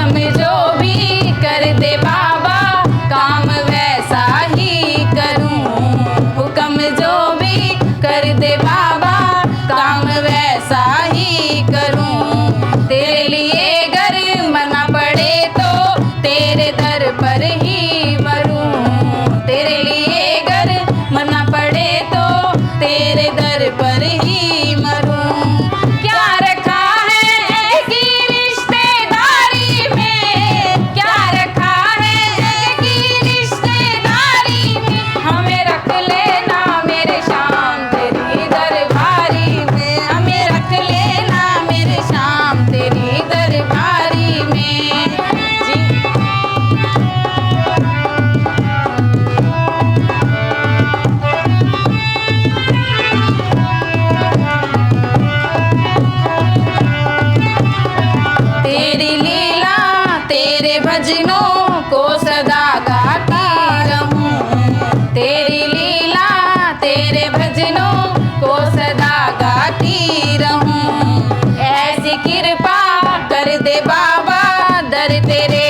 हुक्म जो भी कर दे बाबा काम वैसा ही करूं। हुक्म जो भी कर दे बाबा काम वैसा ही करूं। तेरे लिए अगर मरना पड़े तो तेरे दर पर ही मरूं। तेरे लिए अगर मरना पड़े तो तेरे दर पर ही मरूं। क्या रखा है कि रिश्तेदारी में, क्या रखा है कि रिश्तेदारी में, हमें रख लेना मेरे शाम तेरी दरबारी में। हमें रख लेना मेरे शाम तेरी दरबारी में। जी तेरी लीला तेरे भजनों को सदा गाती रहूं। तेरी लीला तेरे भजनों को सदा गाती रहूं। ऐसी कृपा कर दे बाबा दर तेरे